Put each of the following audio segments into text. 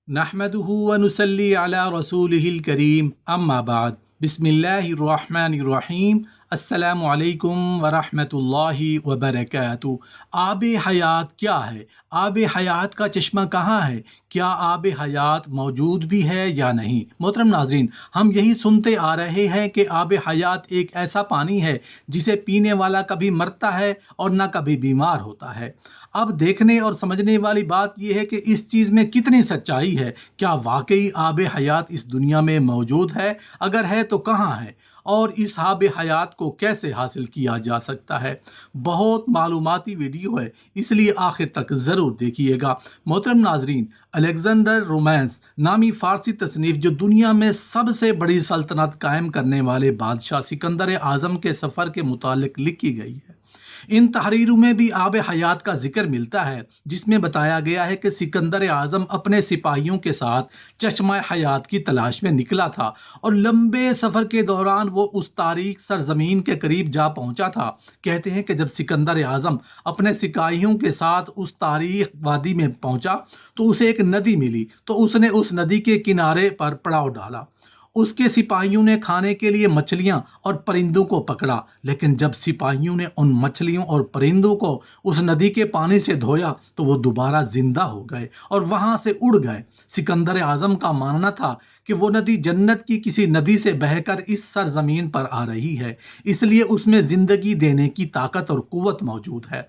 نحمده ونصلي على رسوله الكريم اما بعد بسم اللہ الرحمن الرحیم السلام علیکم ورحمۃ اللہ وبرکاتہ۔ آب حیات کیا ہے؟ آب حیات کا چشمہ کہاں ہے؟ کیا آب حیات موجود بھی ہے یا نہیں؟ محترم ناظرین، ہم یہی سنتے آ رہے ہیں کہ آب حیات ایک ایسا پانی ہے جسے پینے والا کبھی مرتا ہے اور نہ کبھی بیمار ہوتا ہے۔ اب دیکھنے اور سمجھنے والی بات یہ ہے کہ اس چیز میں کتنی سچائی ہے۔ کیا واقعی آب حیات اس دنیا میں موجود ہے؟ اگر ہے تو کہاں ہے؟ اور اس آب حیات کو کیسے حاصل کیا جا سکتا ہے؟ بہت معلوماتی ویڈیو ہے، اس لیے آخر تک ضرور دیکھیے گا۔ محترم ناظرین، الیگزینڈر رومانس نامی فارسی تصنیف جو دنیا میں سب سے بڑی سلطنت قائم کرنے والے بادشاہ سکندر اعظم کے سفر کے متعلق لکھی گئی ہے۔ ان تحریروں میں بھی آب حیات کا ذکر ملتا ہے، جس میں بتایا گیا ہے کہ سکندر اعظم اپنے سپاہیوں کے ساتھ چشمہ حیات کی تلاش میں نکلا تھا اور لمبے سفر کے دوران وہ اس تاریک سرزمین کے قریب جا پہنچا تھا۔ کہتے ہیں کہ جب سکندر اعظم اپنے سپاہیوں کے ساتھ اس تاریک وادی میں پہنچا تو اسے ایک ندی ملی، تو اس نے اس ندی کے کنارے پر پڑاؤ ڈالا۔ اس کے سپاہیوں نے کھانے کے لیے مچھلیاں اور پرندوں کو پکڑا، لیکن جب سپاہیوں نے ان مچھلیوں اور پرندوں کو اس ندی کے پانی سے دھویا تو وہ دوبارہ زندہ ہو گئے اور وہاں سے اڑ گئے۔ سکندر اعظم کا ماننا تھا کہ وہ ندی جنت کی کسی ندی سے بہہ کر اس سرزمین پر آ رہی ہے، اس لیے اس میں زندگی دینے کی طاقت اور قوت موجود ہے۔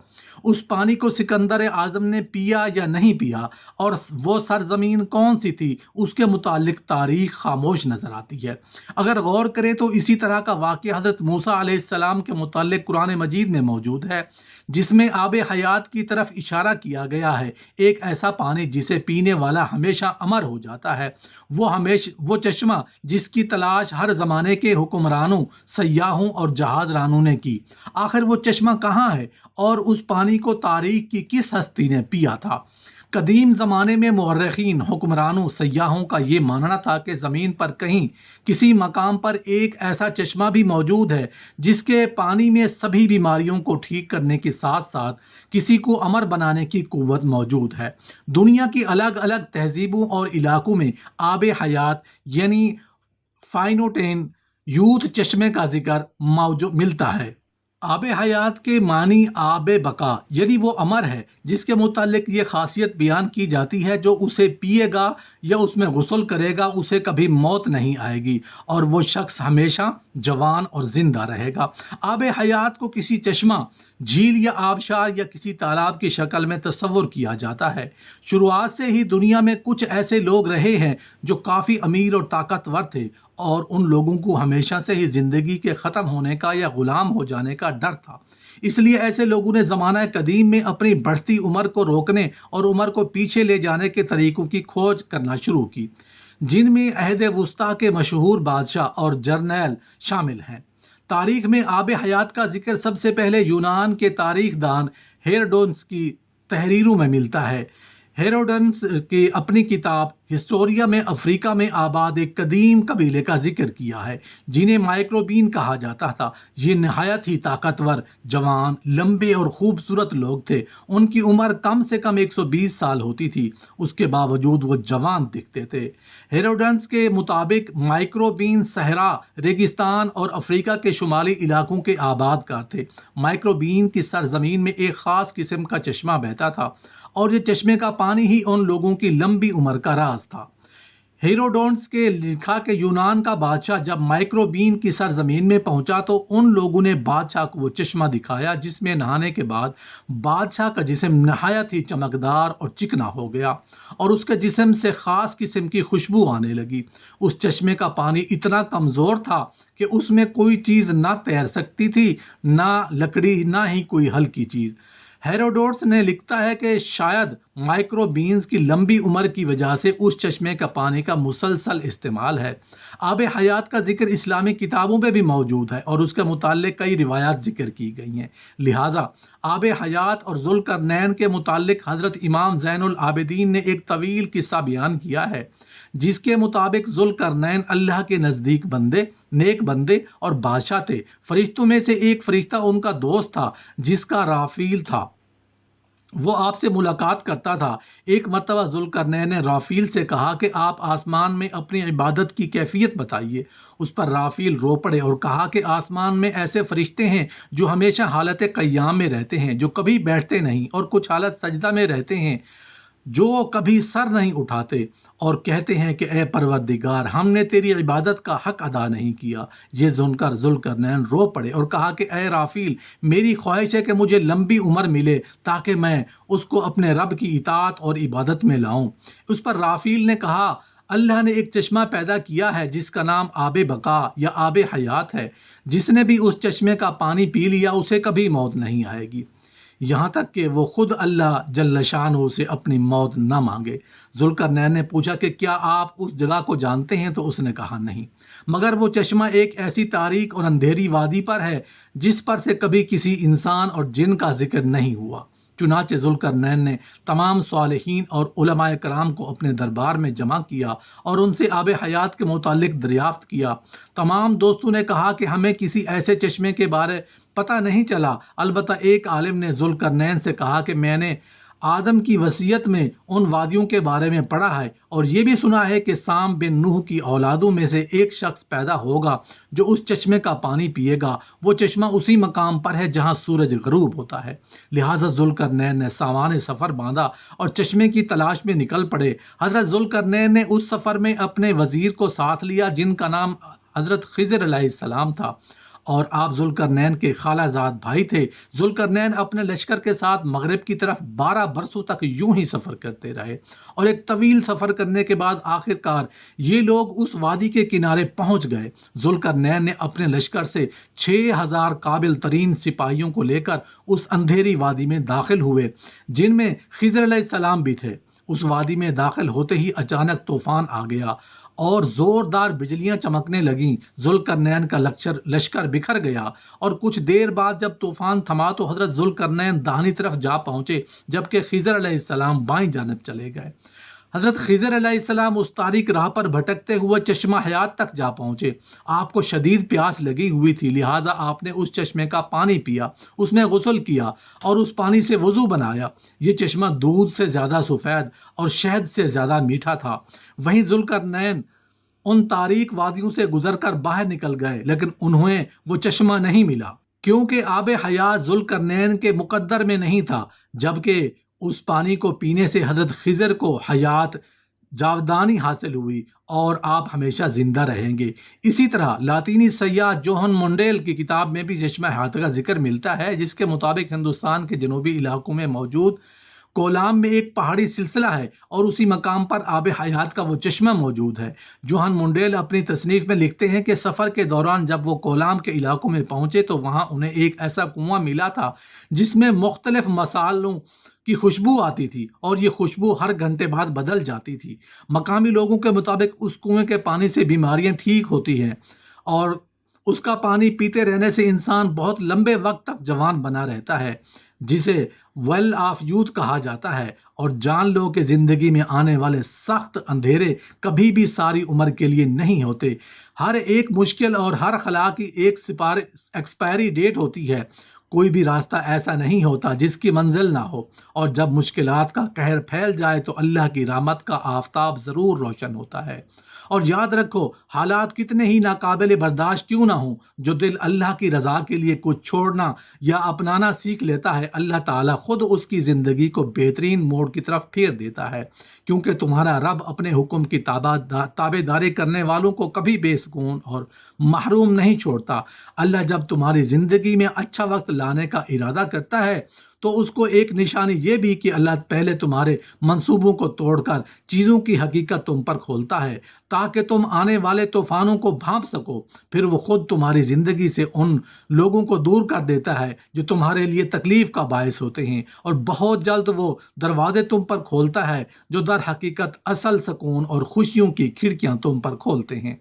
اس پانی کو سکندر اعظم نے پیا یا نہیں پیا، اور وہ سرزمین کون سی تھی، اس کے متعلق تاریخ خاموش نظر آتی ہے۔ اگر غور کریں تو اسی طرح کا واقعہ حضرت موسیٰ علیہ السلام کے متعلق قرآن مجید میں موجود ہے، جس میں آب حیات کی طرف اشارہ کیا گیا ہے، ایک ایسا پانی جسے پینے والا ہمیشہ امر ہو جاتا ہے۔ وہ چشمہ جس کی تلاش ہر زمانے کے حکمرانوں، سیاحوں اور جہاز رانوں نے کی۔ آخر وہ چشمہ کہاں ہے اور اس پانی کو تاریخ کی کس ہستی نے پیا تھا؟ قدیم زمانے میں مورخین، حکمرانوں، سیاحوں کا یہ ماننا تھا کہ زمین پر کہیں کسی مقام پر ایک ایسا چشمہ بھی موجود ہے جس کے پانی میں سبھی بیماریوں کو ٹھیک کرنے کے ساتھ ساتھ کسی کو امر بنانے کی قوت موجود ہے۔ دنیا کی الگ الگ تہذیبوں اور علاقوں میں آب حیات یعنی فائنوٹین یوتھ چشمے کا ذکر ملتا ہے۔ آب حیات کے معنی آب بقا یعنی وہ امر ہے، جس کے متعلق یہ خاصیت بیان کی جاتی ہے، جو اسے پیے گا یا اس میں غسل کرے گا اسے کبھی موت نہیں آئے گی اور وہ شخص ہمیشہ جوان اور زندہ رہے گا۔ آب حیات کو کسی چشمہ، جھیل یا آبشار یا کسی تالاب کی شکل میں تصور کیا جاتا ہے۔ شروعات سے ہی دنیا میں کچھ ایسے لوگ رہے ہیں جو کافی امیر اور طاقتور تھے، اور ان لوگوں کو ہمیشہ سے ہی زندگی کے ختم ہونے کا یا غلام ہو جانے کا ڈر تھا۔ اس لیے ایسے لوگوں نے زمانہ قدیم میں اپنی بڑھتی عمر کو روکنے اور عمر کو پیچھے لے جانے کے طریقوں کی کھوج کرنا شروع کی، جن میں عہد وسطیٰ کے مشہور بادشاہ اور جرنیل شامل ہیں۔ تاریخ میں آب حیات کا ذکر سب سے پہلے یونان کے تاریخ دان ہیروڈوٹس کی تحریروں میں ملتا ہے۔ ہیروڈوٹس کی اپنی کتاب ہسٹوریا میں افریقہ میں آباد ایک قدیم قبیلے کا ذکر کیا ہے، جنہیں مائکروبین کہا جاتا تھا۔ یہ نہایت ہی طاقتور، جوان، لمبے اور خوبصورت لوگ تھے۔ ان کی عمر کم سے کم 120 سال ہوتی تھی، اس کے باوجود وہ جوان دکھتے تھے۔ ہیروڈوٹس کے مطابق مائکروبین صحرا، ریگستان اور افریقہ کے شمالی علاقوں کے آباد کار تھے۔ مائکروبین کی سرزمین میں ایک خاص قسم کا چشمہ بہتا تھا، اور یہ چشمے کا پانی ہی ان لوگوں کی لمبی عمر کا راز تھا۔ ہیروڈوٹس کے لکھا کہ یونان کا بادشاہ جب مائکروبین کی سرزمین میں پہنچا تو ان لوگوں نے بادشاہ کو وہ چشمہ دکھایا، جس میں نہانے کے بعد بادشاہ کا جسم نہایت ہی چمکدار اور چکنا ہو گیا اور اس کے جسم سے خاص قسم کی خوشبو آنے لگی۔ اس چشمے کا پانی اتنا کمزور تھا کہ اس میں کوئی چیز نہ تیر سکتی تھی، نہ لکڑی، نہ ہی کوئی ہلکی چیز۔ ہیروڈوٹس نے لکھتا ہے کہ شاید مائکرو بینز کی لمبی عمر کی وجہ سے اس چشمے کا پانی کا مسلسل استعمال ہے۔ آب حیات کا ذکر اسلامی کتابوں میں بھی موجود ہے اور اس کے متعلق کئی روایات ذکر کی گئی ہیں۔ لہٰذا آب حیات اور ذوالقرنین کے متعلق حضرت امام زین العابدین نے ایک طویل قصہ بیان کیا ہے، جس کے مطابق ذوالقرنین اللہ کے نزدیک نیک بندے اور بادشاہ تھے۔ فرشتوں میں سے ایک فرشتہ ان کا دوست تھا جس کا رافیل تھا۔ وہ آپ سے ملاقات کرتا تھا۔ ایک مرتبہ ذوالقرنین نے رافیل سے کہا کہ آپ آسمان میں اپنی عبادت کی کیفیت بتائیے۔ اس پر رافیل رو پڑے اور کہا کہ آسمان میں ایسے فرشتے ہیں جو ہمیشہ حالت قیام میں رہتے ہیں، جو کبھی بیٹھتے نہیں، اور کچھ حالت سجدہ میں رہتے ہیں جو کبھی سر نہیں اٹھاتے، اور کہتے ہیں کہ اے پروردگار، ہم نے تیری عبادت کا حق ادا نہیں کیا۔ یہ سن کر ذوالقرنین رو پڑے اور کہا کہ اے رافیل، میری خواہش ہے کہ مجھے لمبی عمر ملے تاکہ میں اس کو اپنے رب کی اطاعت اور عبادت میں لاؤں۔ اس پر رافیل نے کہا، اللہ نے ایک چشمہ پیدا کیا ہے جس کا نام آب بقا یا آب حیات ہے۔ جس نے بھی اس چشمے کا پانی پی لیا اسے کبھی موت نہیں آئے گی، یہاں تک کہ وہ خود اللہ جل شانہ سے اپنی موت نہ مانگے۔ ذوالقرنین نے پوچھا کہ کیا آپ اس جگہ کو جانتے ہیں؟ تو اس نے کہا نہیں، مگر وہ چشمہ ایک ایسی تاریک اور اندھیری وادی پر ہے جس پر سے کبھی کسی انسان اور جن کا ذکر نہیں ہوا۔ چنانچہ ذوالقرنین نے تمام صالحین اور علماء کرام کو اپنے دربار میں جمع کیا اور ان سے آب حیات کے متعلق دریافت کیا۔ تمام دوستوں نے کہا کہ ہمیں کسی ایسے چشمے کے بارے پتہ نہیں چلا، البتہ ایک عالم نے ذوالقرنین سے کہا کہ میں نے آدم کی وصیت میں ان وادیوں کے بارے میں پڑھا ہے، اور یہ بھی سنا ہے کہ سام بن نوح کی اولادوں میں سے ایک شخص پیدا ہوگا جو اس چشمے کا پانی پیے گا۔ وہ چشمہ اسی مقام پر ہے جہاں سورج غروب ہوتا ہے۔ لہٰذا ذوالقرنین نے سامان سفر باندھا اور چشمے کی تلاش میں نکل پڑے۔ حضرت ذوالقرنین نے اس سفر میں اپنے وزیر کو ساتھ لیا جن کا نام حضرت خضر علیہ السلام تھا، اور آپ ذوالقرنین کے خالہ زاد بھائی تھے۔ ذوالقرنین اپنے لشکر کے ساتھ مغرب کی طرف 12 برسوں تک یوں ہی سفر کرتے رہے، اور ایک طویل سفر کرنے کے بعد آخر کار یہ لوگ اس وادی کے کنارے پہنچ گئے۔ ذوالقرنین نے اپنے لشکر سے 6000 قابل ترین سپاہیوں کو لے کر اس اندھیری وادی میں داخل ہوئے جن میں خضر علیہ السلام بھی تھے۔ اس وادی میں داخل ہوتے ہی اچانک طوفان آ گیا اور زوردار بجلیاں چمکنے لگیں۔ ذوالقرنین کا لشکر بکھر گیا، اور کچھ دیر بعد جب طوفان تھما تو حضرت ذوالقرنین داہنی طرف جا پہنچے جبکہ خضر علیہ السلام بائیں جانب چلے گئے۔ حضرت خضر علیہ السلام اس تاریک راہ پر بھٹکتے ہوئے چشمہ حیات تک جا پہنچے۔ آپ کو شدید پیاس لگی ہوئی تھی، لہٰذا آپ نے اس چشمے کا پانی پیا، اس میں غسل کیا اور اس پانی سے وضو بنایا۔ یہ چشمہ دودھ سے زیادہ سفید اور شہد سے زیادہ میٹھا تھا۔ وہیں ذوالقرنین ان تاریک وادیوں سے گزر کر باہر نکل گئے، لیکن انہیں وہ چشمہ نہیں ملا، کیونکہ آب حیات ذوالقرنین کے مقدر میں نہیں تھا، جبکہ اس پانی کو پینے سے حضرت خضر کو حیات جاودانی حاصل ہوئی اور آپ ہمیشہ زندہ رہیں گے۔ اسی طرح لاطینی سیاح جوہن مونڈیل کی کتاب میں بھی چشمہ حیات کا ذکر ملتا ہے، جس کے مطابق ہندوستان کے جنوبی علاقوں میں موجود کولام میں ایک پہاڑی سلسلہ ہے اور اسی مقام پر آب حیات کا وہ چشمہ موجود ہے۔ جوہن مونڈیل اپنی تصنیف میں لکھتے ہیں کہ سفر کے دوران جب وہ کولام کے علاقوں میں پہنچے تو وہاں انہیں ایک ایسا کنواں ملا تھا جس میں مختلف مصالحوں کی خوشبو آتی تھی، اور یہ خوشبو ہر گھنٹے بعد بدل جاتی تھی۔ مقامی لوگوں کے مطابق اس کنویں کے پانی سے بیماریاں ٹھیک ہوتی ہیں، اور اس کا پانی پیتے رہنے سے انسان بہت لمبے وقت تک جوان بنا رہتا ہے، جسے ویل آف یوتھ کہا جاتا ہے، اور جان لو کہ زندگی میں آنے والے سخت اندھیرے کبھی بھی ساری عمر کے لیے نہیں ہوتے۔ ہر ایک مشکل اور ہر خلا کی ایک ایکسپائری ڈیٹ ہوتی ہے۔ کوئی بھی راستہ ایسا نہیں ہوتا جس کی منزل نہ ہو، اور جب مشکلات کا قہر پھیل جائے تو اللہ کی رحمت کا آفتاب ضرور روشن ہوتا ہے۔ اور یاد رکھو، حالات کتنے ہی ناقابل برداشت کیوں نہ ہوں، جو دل اللہ کی رضا کے لیے کچھ چھوڑنا یا اپنانا سیکھ لیتا ہے، اللہ تعالیٰ خود اس کی زندگی کو بہترین موڑ کی طرف پھیر دیتا ہے، کیونکہ تمہارا رب اپنے حکم کی تابع داری کرنے والوں کو کبھی بے سکون اور محروم نہیں چھوڑتا۔ اللہ جب تمہاری زندگی میں اچھا وقت لانے کا ارادہ کرتا ہے تو اس کو ایک نشانی یہ بھی کہ اللہ پہلے تمہارے منصوبوں کو توڑ کر چیزوں کی حقیقت تم پر کھولتا ہے تاکہ تم آنے والے طوفانوں کو بھانپ سکو۔ پھر وہ خود تمہاری زندگی سے ان لوگوں کو دور کر دیتا ہے جو تمہارے لیے تکلیف کا باعث ہوتے ہیں، اور بہت جلد وہ دروازے تم پر کھولتا ہے جو در حقیقت اصل سکون اور خوشیوں کی کھڑکیاں تم پر کھولتے ہیں۔